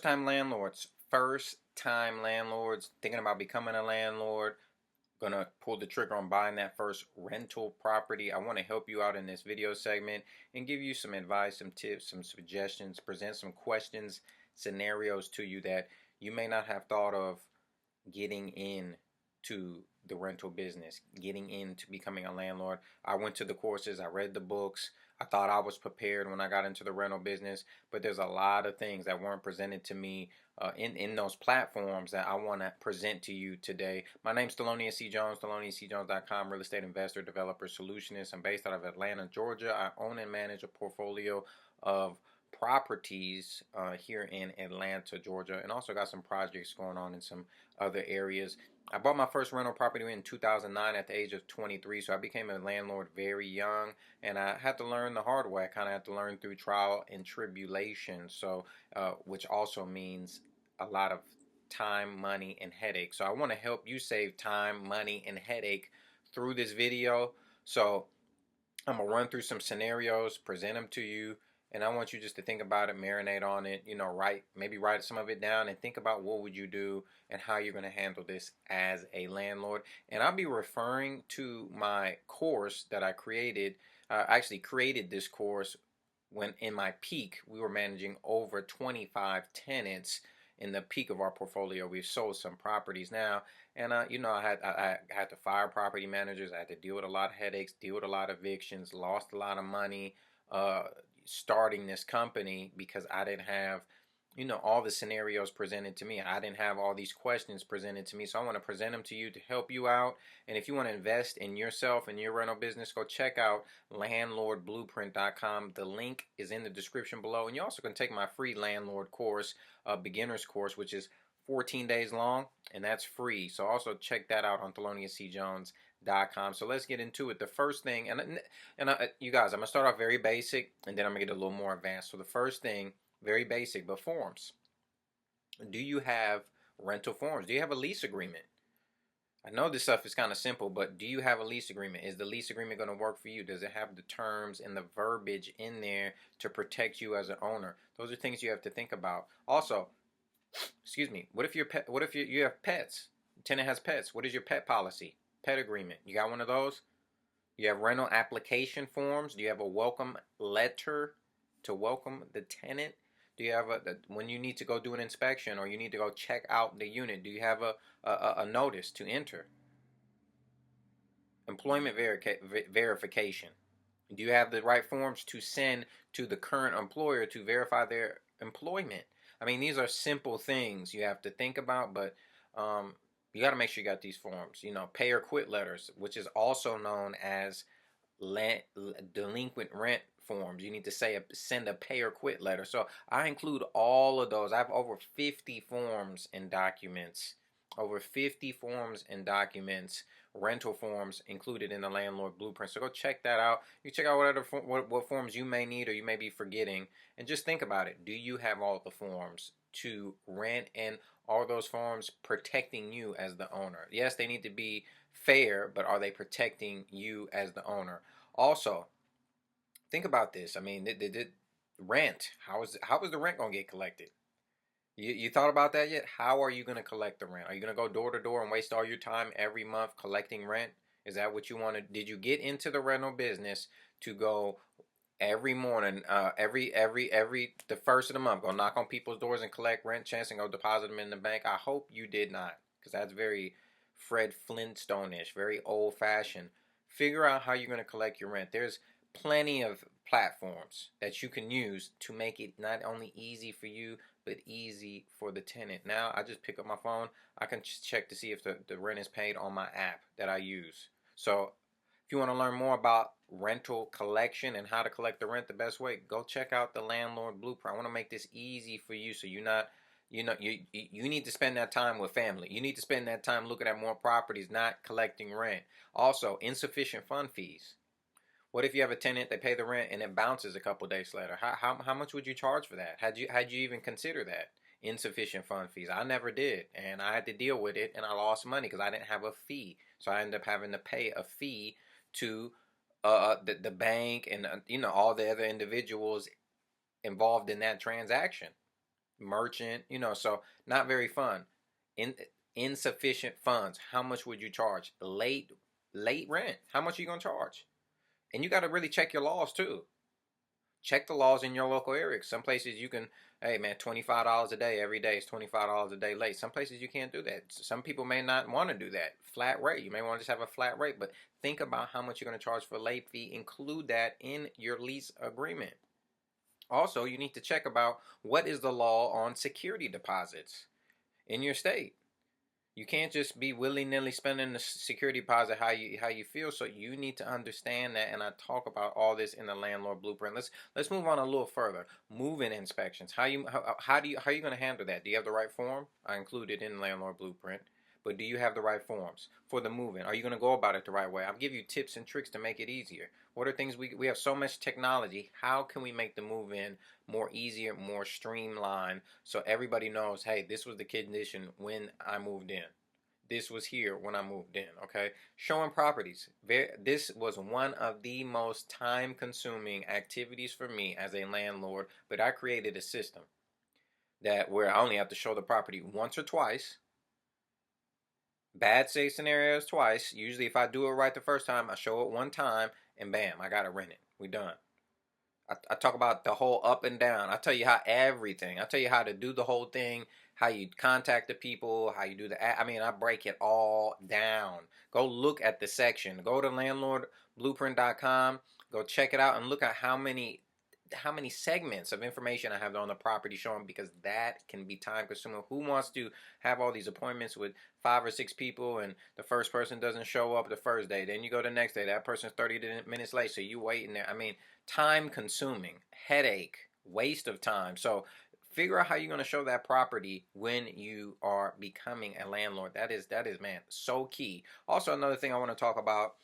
First-time landlords. First-time landlords thinking about becoming a landlord. Gonna pull the trigger on buying that first rental property. I want to help you out in this video segment and give you some advice, some tips, some suggestions, present some questions, scenarios to you that you may not have thought of getting in to the rental business, getting into becoming a landlord. I went to the courses, I read the books. I thought I was prepared when I got into the rental business, but there's a lot of things that weren't presented to me in those platforms that I want to present to you today. My name's Thelonious C. Jones, TheloniousCJones.com, real estate investor, developer, solutionist. I'm based out of Atlanta, Georgia. I own and manage a portfolio of properties here in Atlanta, Georgia, and also got some projects going on in some other areas. I bought my first rental property in 2009 at the age of 23, so I became a landlord very young, and I had to learn the hard way. I kind of had to learn through trial and tribulation, so which also means a lot of time, money, and headache. So I want to help you save time, money, and headache through this video. So I'm gonna run through some scenarios, present them to you, and I want you just to think about it, marinate on it, maybe write some of it down and think about what would you do and how you're going to handle this as a landlord. And I'll be referring to my course that I created. I actually created this course when in my peak we were managing over 25 tenants. In the peak of our portfolio, we've sold some properties now, and I had to fire property managers. I had to deal with a lot of headaches, deal with a lot of evictions, lost a lot of money starting this company because I didn't have all the scenarios presented to me. I didn't have all these questions presented to me, so I want to present them to you to help you out. And if you want to invest in yourself and your rental business, go check out landlordblueprint.com. The link is in the description below, and you also can take my free landlord course, beginner's course, which is 14 days long, and that's free. So also check that out on TheloniousCJones.com. So let's get into it. The first thing, you guys, I'm gonna start off very basic, and then I'm gonna get a little more advanced. So the first thing, very basic, but forms. Do you have rental forms? Do you have a lease agreement? I know this stuff is kind of simple, but do you have a lease agreement? Is the lease agreement going to work for you? Does it have the terms and the verbiage in there to protect you as an owner? Those are things you have to think about. Also, excuse me, what if you have pets? Tenant has pets. What is your pet policy? Pet agreement. You got one of those? You have rental application forms. Do you have a welcome letter to welcome the tenant? Do you have when you need to go do an inspection or you need to go check out the unit, do you have a notice to enter? Employment verification. Do you have the right forms to send to the current employer to verify their employment? I mean, these are simple things you have to think about, but you got to make sure you got these forms. Pay or quit letters, which is also known as delinquent rent forms. You need to send a pay or quit letter. So I include all of those. I have over 50 forms and documents. Over 50 forms and documents, rental forms included in the landlord blueprint. So go check that out. You check out what forms you may need or you may be forgetting, and just think about it. Do you have all the forms to rent, and are those forms protecting you as the owner? Yes, they need to be fair, but are they protecting you as the owner? Also, think about this. I mean, the rent. How is the rent going to get collected? You thought about that yet? How are you going to collect the rent? Are you going to go door to door and waste all your time every month collecting rent? Is that what you want to? Did you get into the rental business to go every morning, the first of the month, go knock on people's doors and collect rent checks and go deposit them in the bank? I hope you did not, because that's very Fred Flintstone-ish, very old-fashioned. Figure out how you're going to collect your rent. There's plenty of platforms that you can use to make it not only easy for you, but easy for the tenant. Now, I just pick up my phone. I can check to see if the rent is paid on my app that I use. So if you want to learn more about rental collection and how to collect the rent the best way, go check out the Landlord Blueprint. I want to make this easy for you, so you need to spend that time with family. You need to spend that time looking at more properties, not collecting rent. Also, insufficient fund fees. What if you have a tenant, they pay the rent, and it bounces a couple days later? How much would you charge for that? Had you even consider that? Insufficient fund fees. I never did, and I had to deal with it, and I lost money because I didn't have a fee. So I ended up having to pay a fee to the bank and all the other individuals involved in that transaction. merchant, so not very fun. In insufficient funds, how much would you charge? Late rent, how much are you gonna charge? And you got to really check your laws too. Check the laws in your local area. Some places you can, hey man, $25 a day every day is $25 a day late. Some places you can't do that. Some people may not want to do that flat rate. You may want to just have a flat rate, but think about how much you're going to charge for late fee. Include that in your lease agreement. Also, you need to check about what is the law on security deposits in your state. You can't just be willy-nilly spending the security deposit how you feel. So you need to understand that, and I talk about all this in the landlord blueprint. Let's move on a little further. Move-in inspections. How you going to handle that? Do you have the right form? I included in the landlord blueprint. But do you have the right forms for the move-in? Are you going to go about it the right way? I'll give you tips and tricks to make it easier. What are things we have so much technology? How can we make the move-in more easier, more streamlined, so everybody knows, hey, this was the condition when I moved in. This was here when I moved in, okay? Showing properties. This was one of the most time-consuming activities for me as a landlord, but I created a system that where I only have to show the property once or twice. Bad safe scenarios twice. Usually if I do it right the first time, I show it one time, and bam, I gotta rent it. We done. I talk about the whole up and down. I tell you how everything. I tell you how to do the whole thing, how you contact the people, how you do the. I mean, I break it all down. Go look at the section. Go to landlordblueprint.com. Go check it out and look at how many segments of information I have on the property showing, because that can be time consuming. Who wants to have all these appointments with 5 or 6 people and the first person doesn't show up the first day? Then you go the next day, that person's 30 minutes late, so you waiting there. I mean, time consuming, headache, waste of time. So figure out how you're going to show that property when you are becoming a landlord. That is man, so key. Also, another thing I want to talk about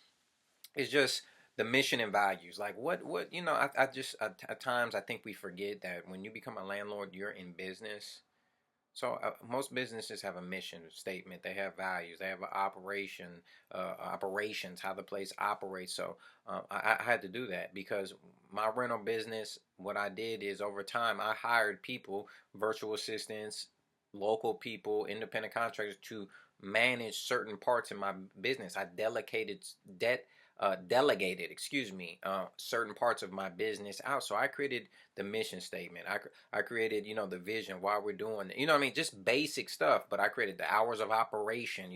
is just the mission and values. Like what I just at times I think we forget that when you become a landlord, you're in business. So most businesses have a mission statement. They have values. They have an operations, how the place operates. So I had to do that because my rental business, what I did is over time I hired people, virtual assistants, local people, independent contractors to manage certain parts of my business. I delegated, certain parts of my business out. So I created the mission statement. I created, the vision, why we're doing it. You know what I mean? Just basic stuff. But I created the hours of operation,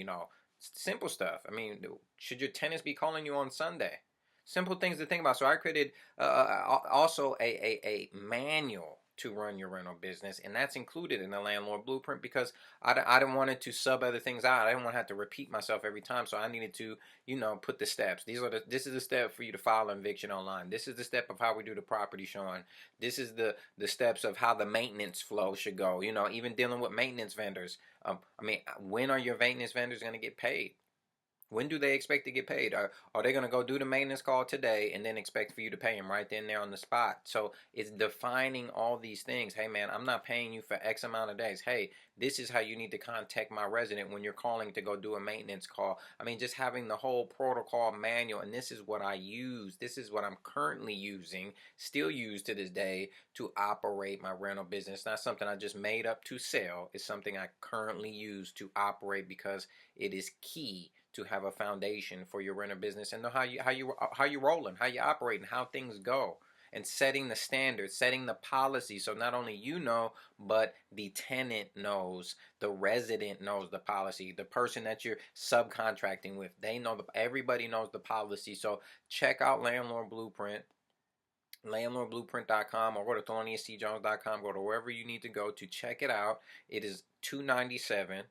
simple stuff. I mean, should your tenants be calling you on Sunday? Simple things to think about. So I created also a manual to run your rental business, and that's included in the landlord blueprint because I didn't want it to sub other things out. I didn't want to have to repeat myself every time, so I needed to put the steps. This is the step for you to file an eviction online. This is the step of how we do the property showing. This is the steps of how the maintenance flow should go. Even dealing with maintenance vendors. When are your maintenance vendors going to get paid? When do they expect to get paid? Are they going to go do the maintenance call today and then expect for you to pay them right then there on the spot? So it's defining all these things. Hey man, I'm not paying you for X amount of days. Hey, this is how you need to contact my resident when you're calling to go do a maintenance call. Just having the whole protocol manual, and this is what I use. This is what I'm currently using, still use to this day to operate my rental business. It's not something I just made up to sell. It's something I currently use to operate because it is key to have a foundation for your rental business and know how you rolling, how you operating, how things go, and setting the standards, setting the policy. So not only but the tenant knows, the resident knows the policy, the person that you're subcontracting with, they know everybody knows the policy. So check out Landlord Blueprint. Landlordblueprint.com, or go to TheloniusCJones.com. Go to wherever you need to go to check it out. It is $297.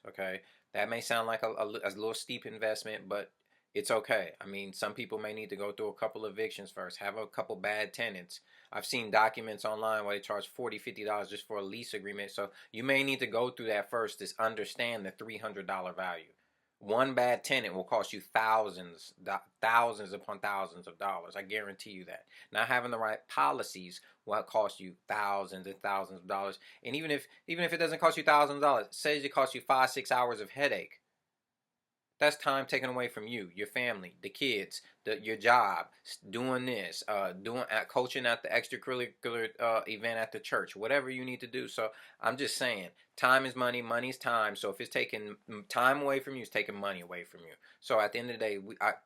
Okay, that may sound like a little steep investment, but it's okay. Some people may need to go through a couple evictions first, have a couple bad tenants. I've seen documents online where they charge $40-50 just for a lease agreement. So you may need to go through that first to understand the $300 value. One bad tenant will cost you thousands upon thousands of dollars. I guarantee you that. Not having the right policies will cost you thousands and thousands of dollars. And even if it doesn't cost you thousands of dollars, say it costs you 5-6 hours of headache. That's time taken away from you, your family, the kids, your job, doing this, coaching at the extracurricular event at the church, whatever you need to do. So I'm just saying, time is money, money's time. So if it's taking time away from you, it's taking money away from you. So at the end of the day,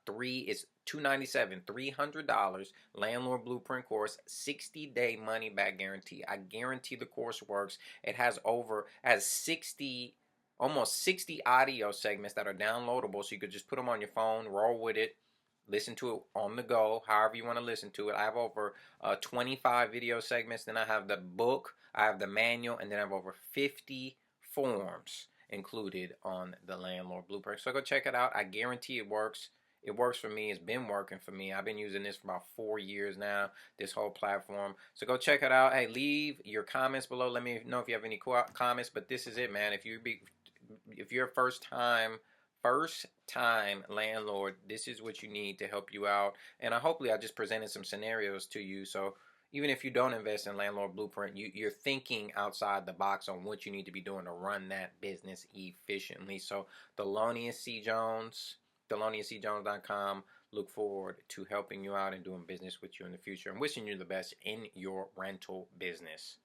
three is $297, $300 landlord blueprint course, 60-day money back guarantee. I guarantee the course works. It has 60 almost 60 audio segments that are downloadable, so you could just put them on your phone, roll with it, listen to it on the go, however you want to listen to it. I have over 25 video segments. Then I have the book, I have the manual, and then I have over 50 forms included on the landlord blueprint. So go check it out. I guarantee it works. It works for me. It's been working for me. I've been using this for about 4 years now, this whole platform. So go check it out. Hey, leave your comments below. Let me know if you have any comments. But this is it, man. If you're a first time landlord, this is what you need to help you out. And hopefully I just presented some scenarios to you, so even if you don't invest in landlord blueprint, you're thinking outside the box on what you need to be doing to run that business efficiently. So Thelonious C. Jones, theloniouscjones.com. Look forward to helping you out and doing business with you in the future. I'm wishing you the best in your rental business.